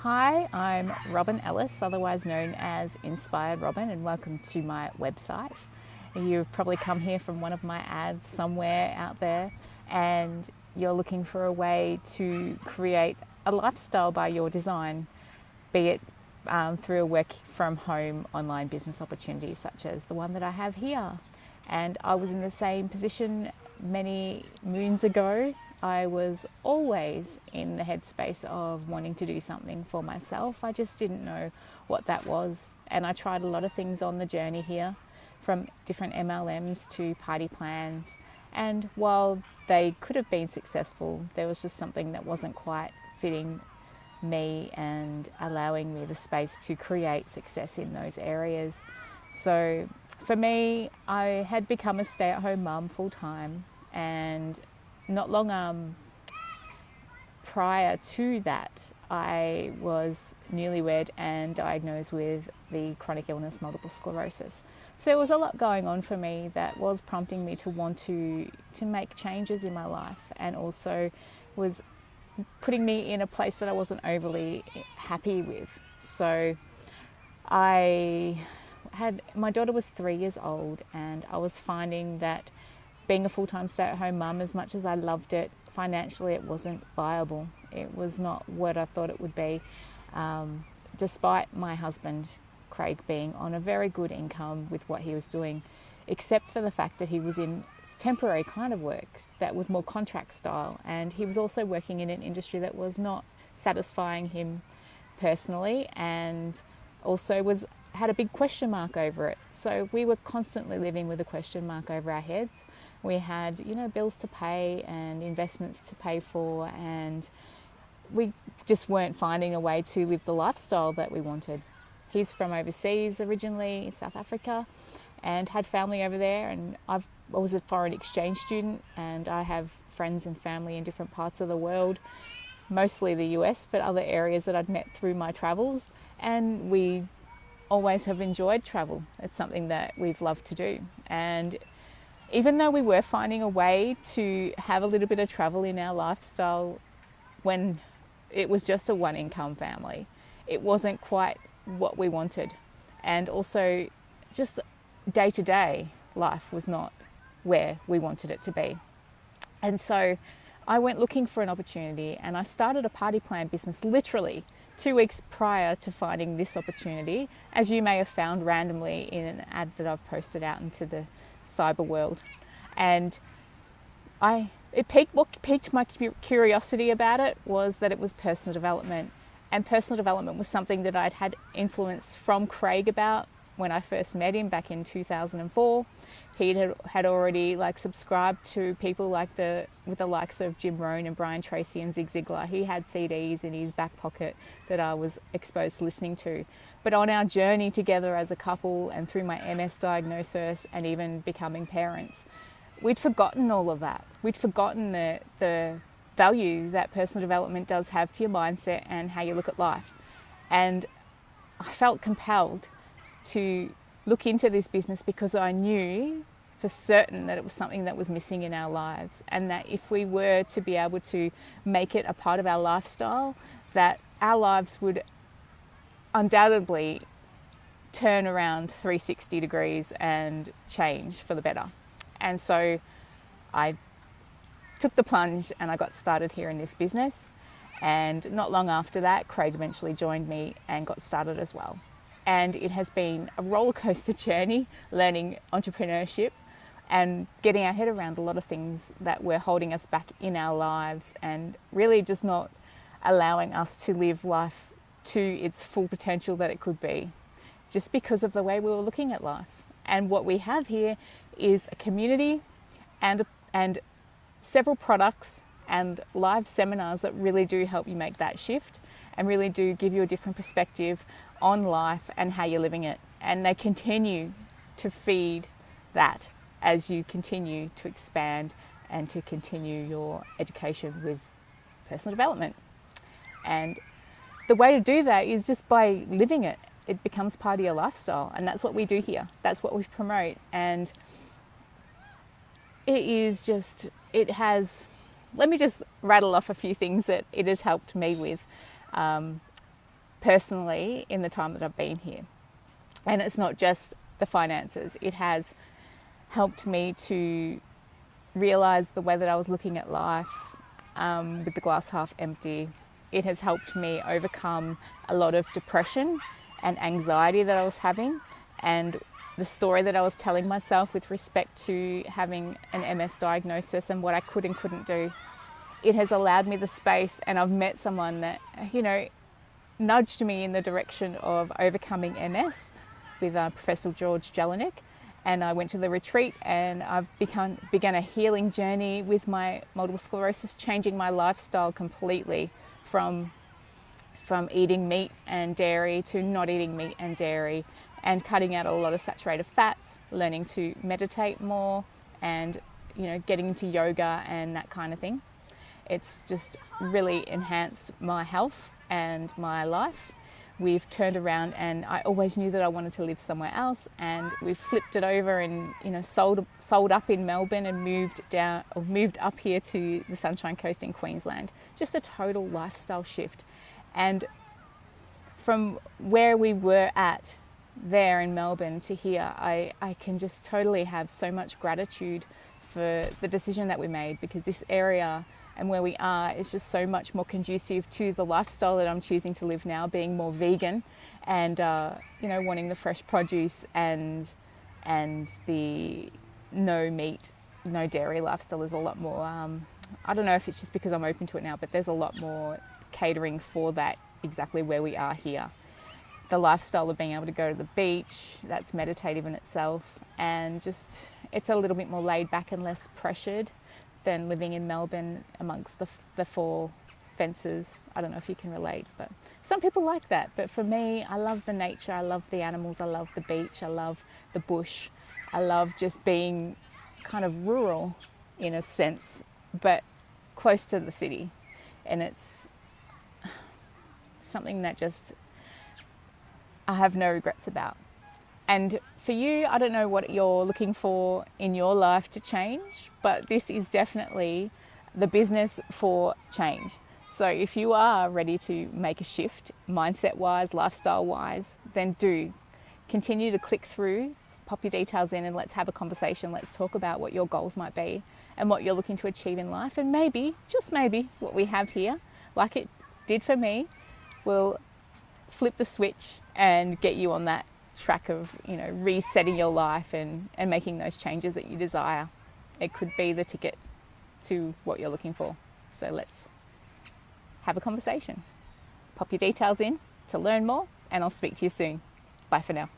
Hi, I'm Robyn Ellis, otherwise known as Inspired Robyn, and welcome to my website. You've probably come here from one of my ads somewhere out there, and you're looking for a way to create a lifestyle by your design, be it through a work from home online business opportunity such as the one that I have here. And I was in the same position many moons ago. I was always in the headspace of wanting to do something for myself. I just didn't know what that was. And I tried a lot of things on the journey here, from different MLMs to party plans. And while they could have been successful, there was just something that wasn't quite fitting me and allowing me the space to create success in those areas. So for me, I had become a stay-at-home mum full-time, and not long prior to that, I was newlywed and diagnosed with the chronic illness multiple sclerosis. So there was a lot going on for me that was prompting me to want to make changes in my life, and also was putting me in a place that I wasn't overly happy with. So my daughter was 3 years old, and I was finding that being a full-time stay-at-home mum, as much as I loved it, financially it wasn't viable. It was not what I thought it would be, despite my husband, Craig, being on a very good income with what he was doing, except for the fact that he was in temporary kind of work that was more contract style, and he was also working in an industry that was not satisfying him personally, and also had a big question mark over it. So we were constantly living with a question mark over our heads. We had, bills to pay and investments to pay for, and we just weren't finding a way to live the lifestyle that we wanted. He's from overseas originally, South Africa, and had family over there, and I was a foreign exchange student, and I have friends and family in different parts of the world, mostly the US, but other areas that I'd met through my travels, and we always have enjoyed travel. It's something that we've loved to do. And even though we were finding a way to have a little bit of travel in our lifestyle when it was just a one income family, it wasn't quite what we wanted. And also just day to day life was not where we wanted it to be. And so I went looking for an opportunity, and I started a party plan business literally 2 weeks prior to finding this opportunity, as you may have found randomly in an ad that I've posted out into the cyber world. And what piqued my curiosity about it was that it was personal development. And personal development was something that I'd had influence from Craig about when I first met him back in 2004. He had already subscribed to people with the likes of Jim Rohn and Brian Tracy and Zig Ziglar. He had CDs in his back pocket that I was exposed to listening to. But on our journey together as a couple, and through my MS diagnosis and even becoming parents, we'd forgotten all of that. We'd forgotten the value that personal development does have to your mindset and how you look at life. And I felt compelled to look into this business because I knew for certain that it was something that was missing in our lives, and that if we were to be able to make it a part of our lifestyle, that our lives would undoubtedly turn around 360 degrees and change for the better. And so I took the plunge and I got started here in this business. And not long after that, Craig eventually joined me and got started as well. And it has been a roller coaster journey, learning entrepreneurship and getting our head around a lot of things that were holding us back in our lives, and really just not allowing us to live life to its full potential that it could be, just because of the way we were looking at life. And what we have here is a community and several products and live seminars that really do help you make that shift and really do give you a different perspective on life and how you're living it. And they continue to feed that as you continue to expand and to continue your education with personal development. And the way to do that is just by living it. It becomes part of your lifestyle, and that's what we do here. That's what we promote. And let me just rattle off a few things that it has helped me with. personally in the time that I've been here. And it's not just the finances. It has helped me to realise the way that I was looking at life, with the glass half empty. It has helped me overcome a lot of depression and anxiety that I was having, and the story that I was telling myself with respect to having an MS diagnosis and what I could and couldn't do. It has allowed me the space, and I've met someone that, nudged me in the direction of overcoming MS with Professor George Jelinek. And I went to the retreat, and I've begun a healing journey with my multiple sclerosis, changing my lifestyle completely from eating meat and dairy to not eating meat and dairy, and cutting out a lot of saturated fats, learning to meditate more, and getting into yoga and that kind of thing. It's just really enhanced my health and my life. We've turned around, and I always knew that I wanted to live somewhere else, and we've flipped it over and sold up in Melbourne and moved up here to the Sunshine Coast in Queensland. Just a total lifestyle shift. And from where we were at there in Melbourne to here, I can just totally have so much gratitude for the decision that we made, because this area and where we are is just so much more conducive to the lifestyle that I'm choosing to live now, being more vegan and wanting the fresh produce and the no meat, no dairy lifestyle is a lot more, I don't know if it's just because I'm open to it now, but there's a lot more catering for that exactly where we are here. The lifestyle of being able to go to the beach, that's meditative in itself, and just it's a little bit more laid back and less pressured than living in Melbourne amongst the four fences. I don't know if you can relate, but some people like that. But for me, I love the nature, I love the animals, I love the beach, I love the bush. I love just being kind of rural in a sense, but close to the city. And it's something that just I have no regrets about. And for you, I don't know what you're looking for in your life to change, but this is definitely the business for change. So if you are ready to make a shift, mindset-wise, lifestyle-wise, then do continue to click through, pop your details in, and let's have a conversation. Let's talk about what your goals might be and what you're looking to achieve in life. And maybe, just maybe, what we have here, like it did for me, will flip the switch and get you on that track of resetting your life and making those changes that you desire. It could be the ticket to what you're looking for. So let's have a conversation. Pop your details in to learn more, and I'll speak to you soon. Bye for now.